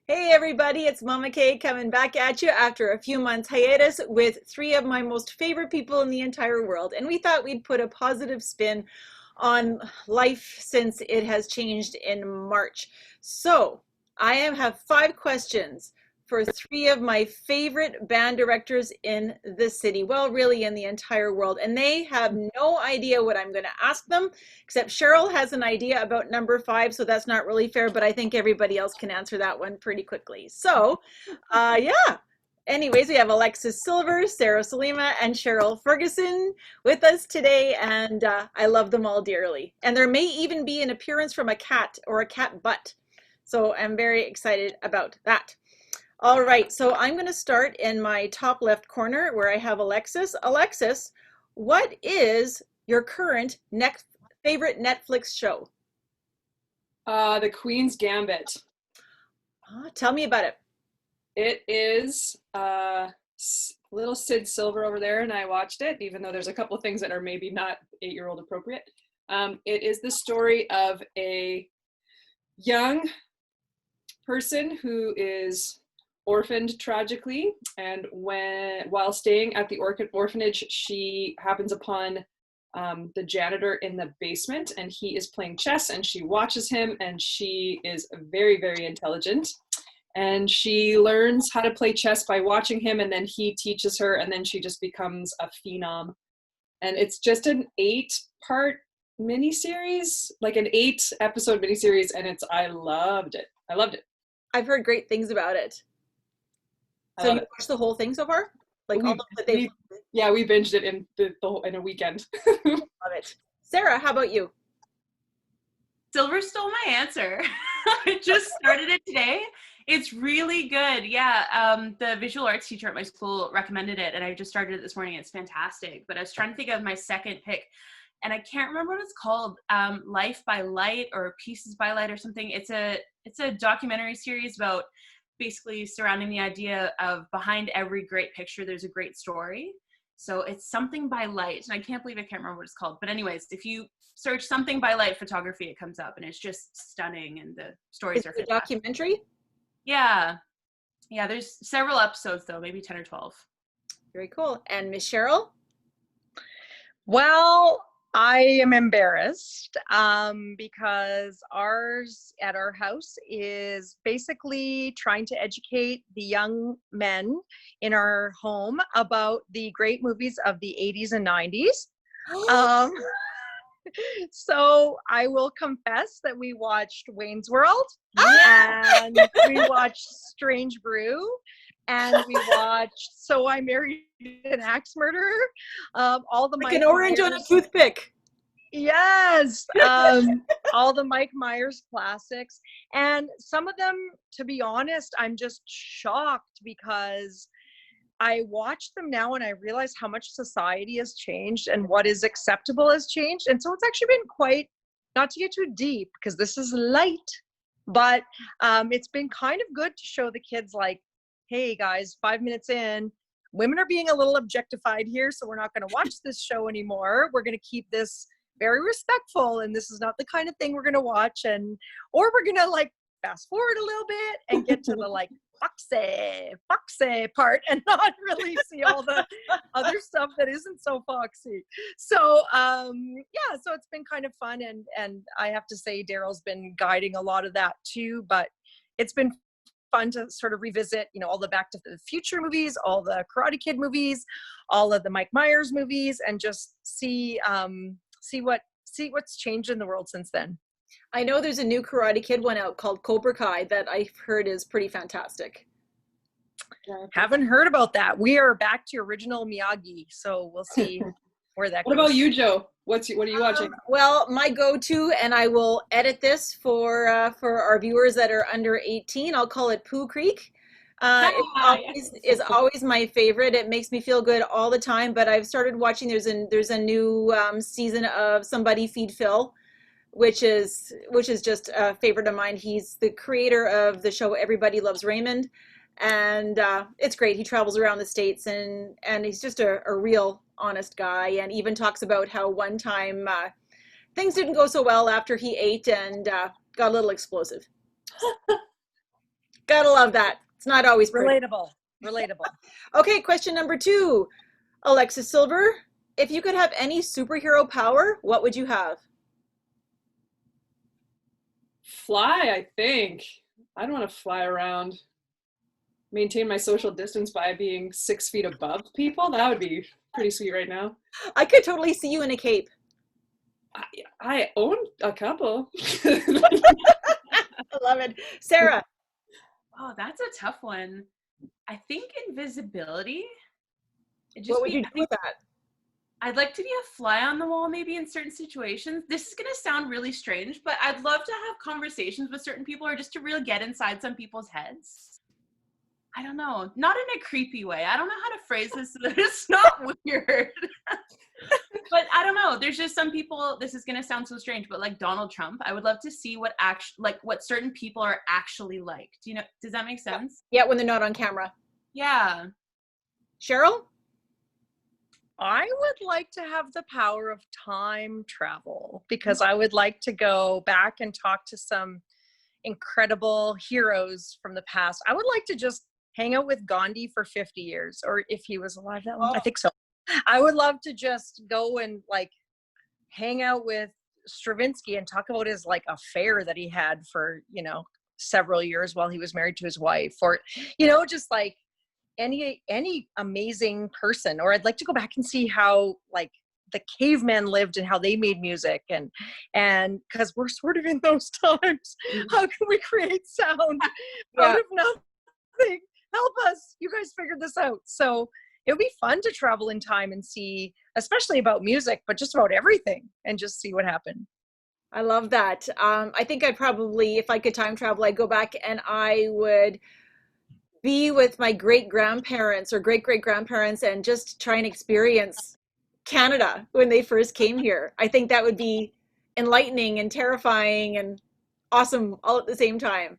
Hey everybody, it's Mama Kay coming back at you after a few months hiatus with three of my most favorite people in the entire world. And we thought we'd put a positive spin on life since it has changed in March. So have 5 questions for three of my favorite band directors in the city. Well, really in the entire world. And they have no idea what I'm going to ask them, except Cheryl has an idea about number 5, so that's not really fair, but I think everybody else can answer that one pretty quickly. So, yeah. Anyways, we have Alexis Silver, Sara Sulyma, and Cheryl Ferguson with us today, and I love them all dearly. And there may even be an appearance from a cat or a cat butt. So I'm very excited about that. All right, so I'm going to start in my top left corner where I have Alexis. Alexis, what is your current next favorite Netflix show? The Queen's Gambit. Tell me about it. It is little Sid Silver over there, and I watched it, even though there's a couple of things that are maybe not 8-year-old appropriate. It is the story of a young person who is orphaned tragically, and while staying at the orphanage, she happens upon the janitor in the basement, and he is playing chess, and she watches him, and she is very, very intelligent, and she learns how to play chess by watching him, and then he teaches her, and then she just becomes a phenom. And it's just an 8-part miniseries, like an 8-episode miniseries, and I loved it. I've heard great things about it. So you watched the whole thing so far? Like all of that they've... Yeah, we binged it in a weekend. Love it. Sara, how about you? Silver stole my answer. I just started it today. It's really good. Yeah, the visual arts teacher at my school recommended it, and I just started it this morning. It's fantastic. But I was trying to think of my second pick, and I can't remember what it's called. Life by Light or Pieces by Light or something. It's a documentary series about basically surrounding the idea of behind every great picture, there's a great story. So it's Something by Light, and I can't remember what it's called. But anyways, if you search Something by Light photography, it comes up, and it's just stunning, and the stories are fantastic. A documentary? Yeah. There's several episodes though, maybe 10 or 12. Very cool. And Miss Cheryl? Well, I am embarrassed because ours at our house is basically trying to educate the young men in our home about the great movies of the 80s and 90s. So I will confess that we watched Wayne's World and we watched Strange Brew. And we watched So I Married an Axe Murderer. All the like an orange on a toothpick. Yes. All the Mike Myers classics. And some of them, to be honest, I'm just shocked because I watch them now and I realize how much society has changed and what is acceptable has changed. And so it's actually been quite, not to get too deep because this is light, but it's been kind of good to show the kids like, hey guys, 5 minutes in, women are being a little objectified here, so we're not going to watch this show anymore. We're going to keep this very respectful, and this is not the kind of thing we're going to watch, or we're going to like fast forward a little bit and get to the like foxy part and not really see all the other stuff that isn't so foxy. So yeah, so it's been kind of fun, and I have to say Daryl's been guiding a lot of that too, but it's been fun to sort of revisit, all the Back to the Future movies, all the Karate Kid movies, all of the Mike Myers movies, and just see what's changed in the world since then. I know there's a new Karate Kid one out called Cobra Kai that I've heard is pretty fantastic. Haven't heard about that. We are back to original Miyagi, so we'll see where that goes. What about you, Joe? What are you watching? Well, my go-to, and I will edit this for our viewers that are under 18. I'll call it Pooh Creek. Is always my favorite. It makes me feel good all the time. But I've started watching. There's a new season of Somebody Feed Phil, which is just a favorite of mine. He's the creator of the show Everybody Loves Raymond, and it's great. He travels around the States, and he's just a real honest guy, and even talks about how one time things didn't go so well after he ate and got a little explosive. Gotta love that. It's not always pretty. Relatable. Okay, question number 2. Alexis Silver, if you could have any superhero power, what would you have? Fly, I think. I don't want to fly around. Maintain my social distance by being 6 feet above people. That would be pretty sweet right now. I could totally see you in a cape. I own a couple. I love it. Sarah. Oh, that's a tough one. I think invisibility. What would you do with that? I'd like to be a fly on the wall maybe in certain situations. This is going to sound really strange, but I'd love to have conversations with certain people or just to really get inside some people's heads. I don't know. Not in a creepy way. I don't know how to phrase this so that it's not weird. But I don't know. There's just some people, this is going to sound so strange, but like Donald Trump, I would love to see what certain people are actually like. Does that make sense? Yeah, when they're not on camera. Yeah. Cheryl? I would like to have the power of time travel because I would like to go back and talk to some incredible heroes from the past. I would like to just hang out with Gandhi for 50 years, or if he was alive that long, I think so. I would love to just go and like hang out with Stravinsky and talk about his like affair that he had for, several years while he was married to his wife, or, just like any amazing person. Or I'd like to go back and see how like the cavemen lived and how they made music, and because we're sort of in those times, how can we create sound out of nothing? Help us, you guys figured this out. So it would be fun to travel in time and see, especially about music, but just about everything, and just see what happened. I love that. I think I'd probably, if I could time travel, I'd go back and I would be with my great-grandparents or great-great-grandparents and just try and experience Canada when they first came here. I think that would be enlightening and terrifying and awesome all at the same time,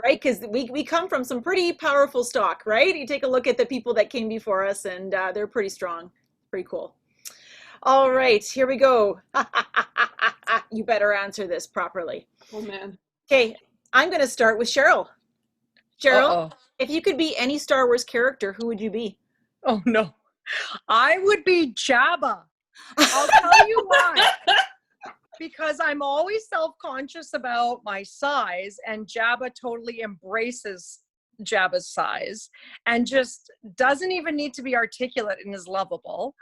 right? Because we come from some pretty powerful stock, right? You take a look at the people that came before us, and they're pretty strong. Pretty cool. All right, here we go. You better answer this properly. Oh, man. Okay, I'm going to start with Cheryl. Cheryl, Uh-oh. if you could be any Star Wars character, who would you be? Oh, no. I would be Jabba. I'll tell you why. Because I'm always self-conscious about my size, and Jabba totally embraces Jabba's size and just doesn't even need to be articulate and is lovable.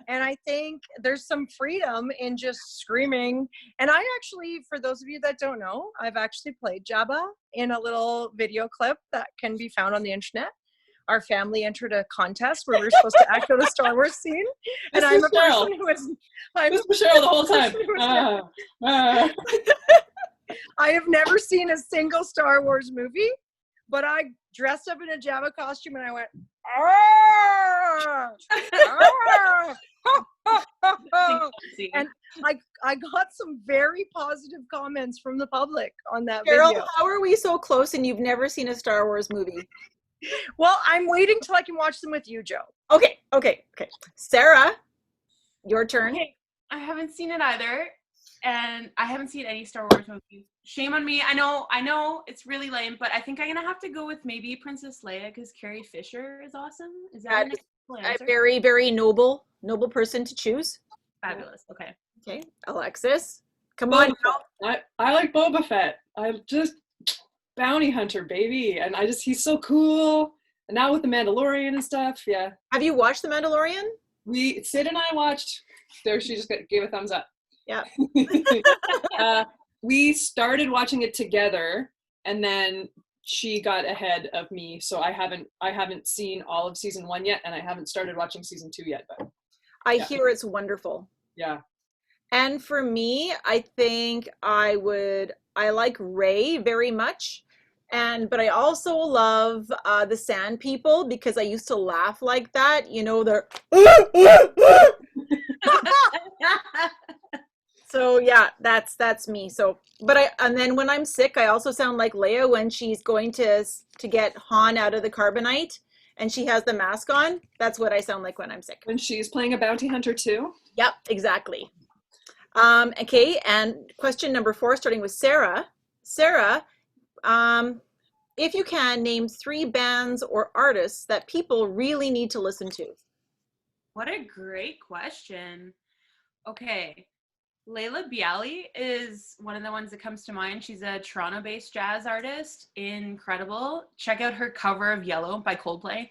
And I think there's some freedom in just screaming. And I actually, for those of you that don't know, I've actually played Jabba in a little video clip that can be found on the internet. Our family entered a contest where we were supposed to act out a Star Wars scene. And I'm a person who is... This was Cheryl the whole time. I have never seen a single Star Wars movie, but I dressed up in a Jabba costume and I went, "Arr! Arr!" And I got some very positive comments from the public on that Cheryl, video. how are we so close and you've never seen a Star Wars movie? Well, I'm waiting till I can watch them with you, Joe. Okay. Sarah, your turn. Okay, I haven't seen it either, and I haven't seen any Star Wars movies. Shame on me. I know it's really lame, but I think I'm gonna have to go with maybe Princess Leia because Carrie Fisher is awesome. Is that an acceptable A answer? very, very noble person to choose. Fabulous. Okay. Okay, Alexis, come on. I like Boba Fett. I just bounty hunter, baby, and he's so cool. And now with the Mandalorian and stuff, yeah. Have you watched The Mandalorian? Sid and I watched. There, she just gave a thumbs up. Yeah. We started watching it together, and then she got ahead of me, so I haven't seen all of season 1 yet, and I haven't started watching season 2 yet. But I hear it's wonderful. yeah. And for me, I think I like Rey very much. But I also love the Sand People because I used to laugh like that. They're so yeah, that's me. So, and then when I'm sick, I also sound like Leia when she's going to get Han out of the carbonite and she has the mask on. That's what I sound like when I'm sick. When she's playing a bounty hunter too? Yep, exactly. Okay, and question number 4, starting with Sarah. Sarah, if you can, name 3 bands or artists that people really need to listen to. What a great question. Okay. Leah Bilyeu is one of the ones that comes to mind. She's a Toronto-based jazz artist. Incredible. Check out her cover of Yellow by Coldplay.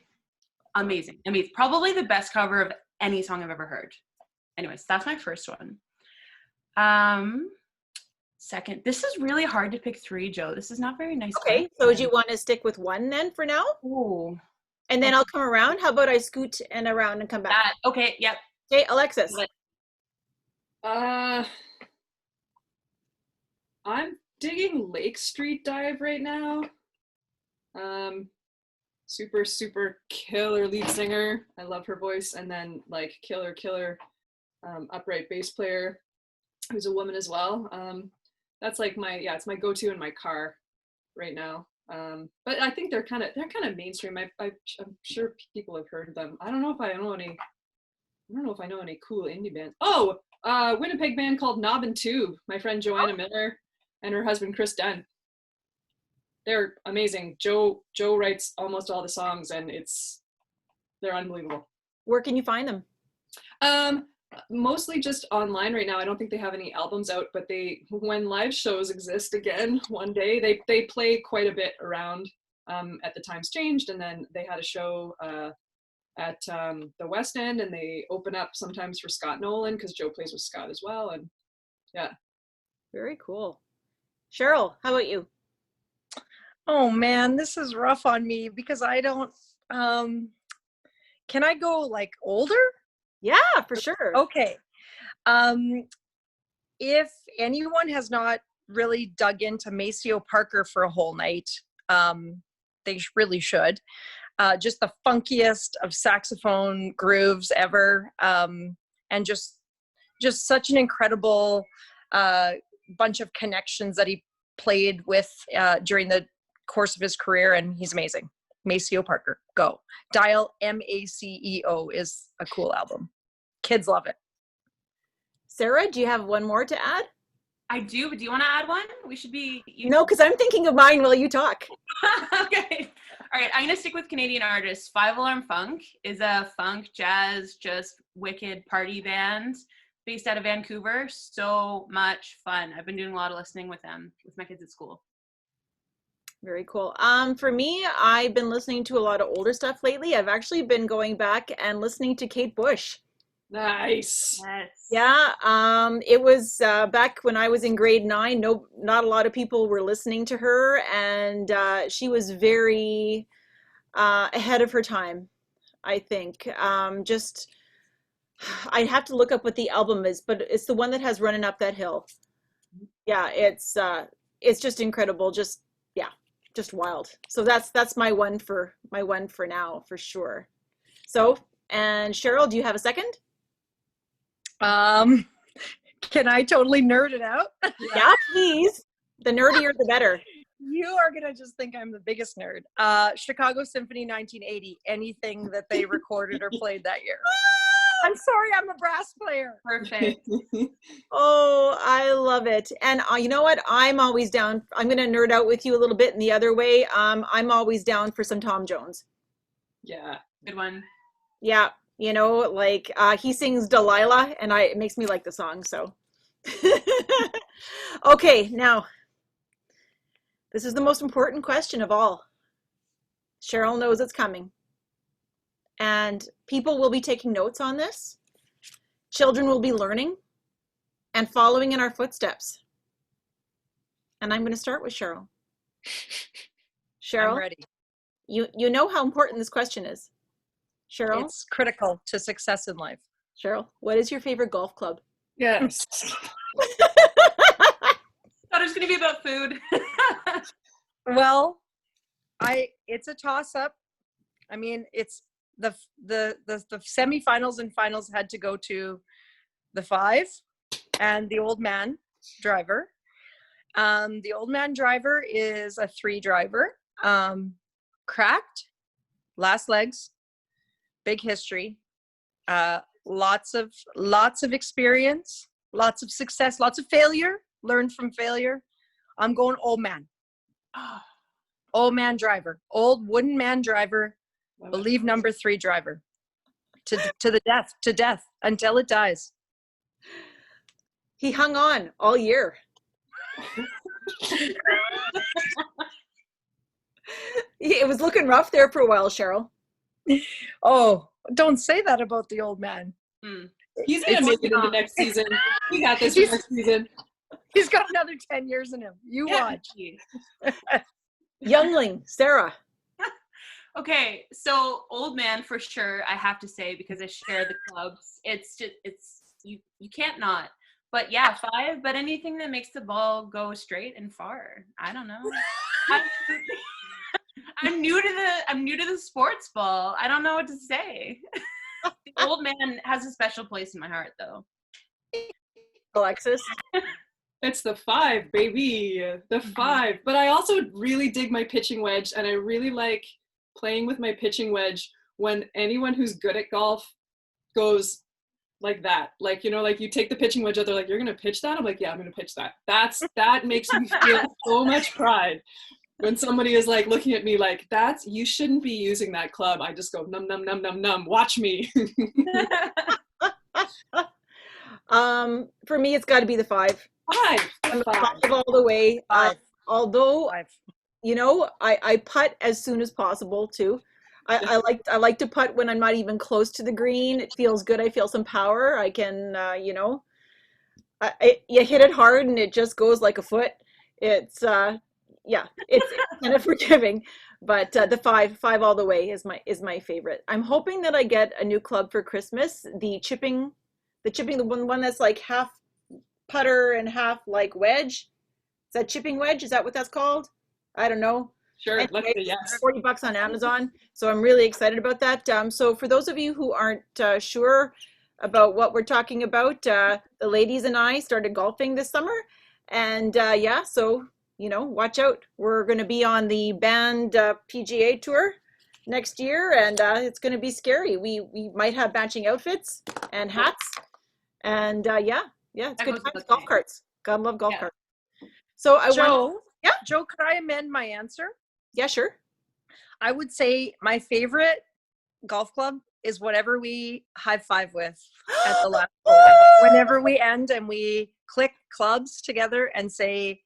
Amazing. Amazing. Probably the best cover of any song I've ever heard. Anyways, that's my first one. Second, this is really hard to pick 3, Joe. This is not very nice. Okay, so do you want to stick with 1 then for now? Ooh. And then I'll come around. How about I scoot and around and come back? Okay, yep. Okay, Alexis. I'm digging Lake Street Dive right now. Super, super killer lead singer. I love her voice. And then like killer upright bass player who's a woman as well. That's like it's my go-to in my car right now. But I think they're kind of mainstream. I'm sure people have heard of them. I don't know if I know any cool indie bands. Oh, Winnipeg band called Knob and Tube. My friend Joanna Miller and her husband Chris Dunn. They're amazing. Joe writes almost all the songs, and they're unbelievable. Where can you find them? Mostly just online right now. I don't think they have any albums out, but when live shows exist again one day, they play quite a bit around at the Times Changed, and then they had a show at the West End, and they open up sometimes for Scott Nolan because Joe plays with Scott as well. And yeah. Very cool. Cheryl, how about you? Oh man, this is rough on me because I don't, can I go like older? Yeah, for sure. Okay. If anyone has not really dug into Maceo Parker for a whole night, they really should. Just the funkiest of saxophone grooves ever. And just such an incredible bunch of connections that he played with during the course of his career, and he's amazing. Maceo Parker, go. Dial Maceo is a cool album. Kids love it. Sara, do you have one more to add? I do, but do you want to add one? We should be... No, because I'm thinking of mine while you talk. Okay. All right, I'm going to stick with Canadian artists. 5 Alarm Funk is a funk, jazz, just wicked party band based out of Vancouver. So much fun. I've been doing a lot of listening with them, with my kids at school. Very cool. For me, I've been listening to a lot of older stuff lately. I've actually been going back and listening to Kate Bush. Nice. Yes. Yeah, it was back when I was in grade 9. Not a lot of people were listening to her, and she was very ahead of her time, I think. I'd have to look up what the album is, but it's the one that has Running Up That Hill. Yeah, it's just incredible. Just wild. So that's my one for now, for sure. So, and Cheryl, do you have a second? Can I totally nerd it out? Yeah, please. The nerdier, the better. You are going to just think I'm the biggest nerd. Chicago Symphony 1980, anything that they recorded or played that year. I'm sorry, I'm a brass player. Perfect. Oh, I love it. And you know what? I'm always down. I'm going to nerd out with you a little bit in the other way. I'm always down for some Tom Jones. Yeah. Good one. Yeah. You know, like he sings Delilah, and it makes me like the song. So, okay, now this is the most important question of all. Cheryl knows it's coming, and people will be taking notes on this. Children will be learning and following in our footsteps. And I'm going to start with Cheryl. Cheryl, I'm ready. You know how important this question is. Cheryl? It's critical to success in life. Cheryl, what is your favorite golf club? Yes. Thought it was going to be about food. Well, it's a toss-up. I mean, it's the semifinals and finals had to go to the 5 and the Old Man driver. The Old Man driver is a 3 driver. Cracked, last legs, big history, lots of experience, lots of success, lots of failure, learned from failure. I'm going Old Man. Oh, Old man driver. Old wooden man driver. Love it. Believe number 3 driver. To the death. To death. Until it dies. He hung on all year. It was looking rough there for a while, Cheryl. Oh, don't say that about the old man. He's gonna make it into next season. We got this for next season. He's got another 10 years in him. You watch. Youngling, Sarah. Okay, so old man for sure, I have to say, because I share the clubs. It's just, you can't not. But yeah, 5, but anything that makes the ball go straight and far. I don't know. I'm new to the sports ball. I don't know what to say. The old man has a special place in my heart, though. Alexis. It's the 5, baby. The 5. But I also really dig my pitching wedge, and I really like playing with my pitching wedge when anyone who's good at golf goes like that. Like, you know, like you take the pitching wedge out, they're like, you're going to pitch that? I'm like, yeah, I'm going to pitch that. That makes me feel so much pride. When somebody is like looking at me like, you shouldn't be using that club. I just go, num, num, num, num, num, watch me. For me, it's got to be the 5. 5. I'm a 5 all the way. 5. Although, 5. you know, I putt as soon as possible too. I like to putt when I'm not even close to the green. It feels good. I feel some power. I can, you know, you hit it hard and it just goes like a foot. It's yeah, it's kind of forgiving, but the 5 all the way is my favorite. I'm hoping that I get a new club for Christmas. The chipping, the one that's like half putter and half like wedge. Is that chipping wedge? Is that what that's called? I don't know. Sure, Anyway, let's say yes. $40 on Amazon. So I'm really excited about that. So for those of you who aren't sure about what we're talking about, the ladies and I started golfing this summer, and yeah, so you know, watch out. We're going to be on the band PGA tour next year, and it's going to be scary. We might have matching outfits and hats, and yeah, it's good times. Golf carts. God love golf carts. So Joe, could I amend my answer? Yeah, sure. I would say my favorite golf club is whatever we high five with at the last hole. Whenever we end and we click clubs together and say,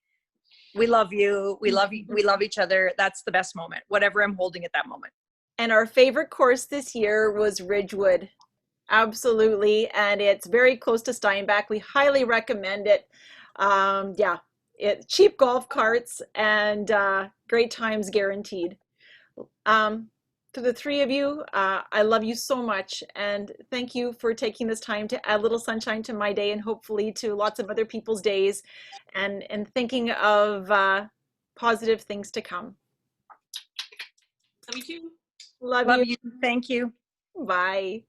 we love you, we love each other. That's the best moment, whatever I'm holding at that moment. And our favorite course this year was Ridgewood. Absolutely. And it's very close to Steinbach. We highly recommend it. Yeah, cheap golf carts and great times guaranteed. To the 3 of you, I love you so much, and thank you for taking this time to add a little sunshine to my day and hopefully to lots of other people's days, and thinking of positive things to come. Love you too. Love you. Thank you. Bye.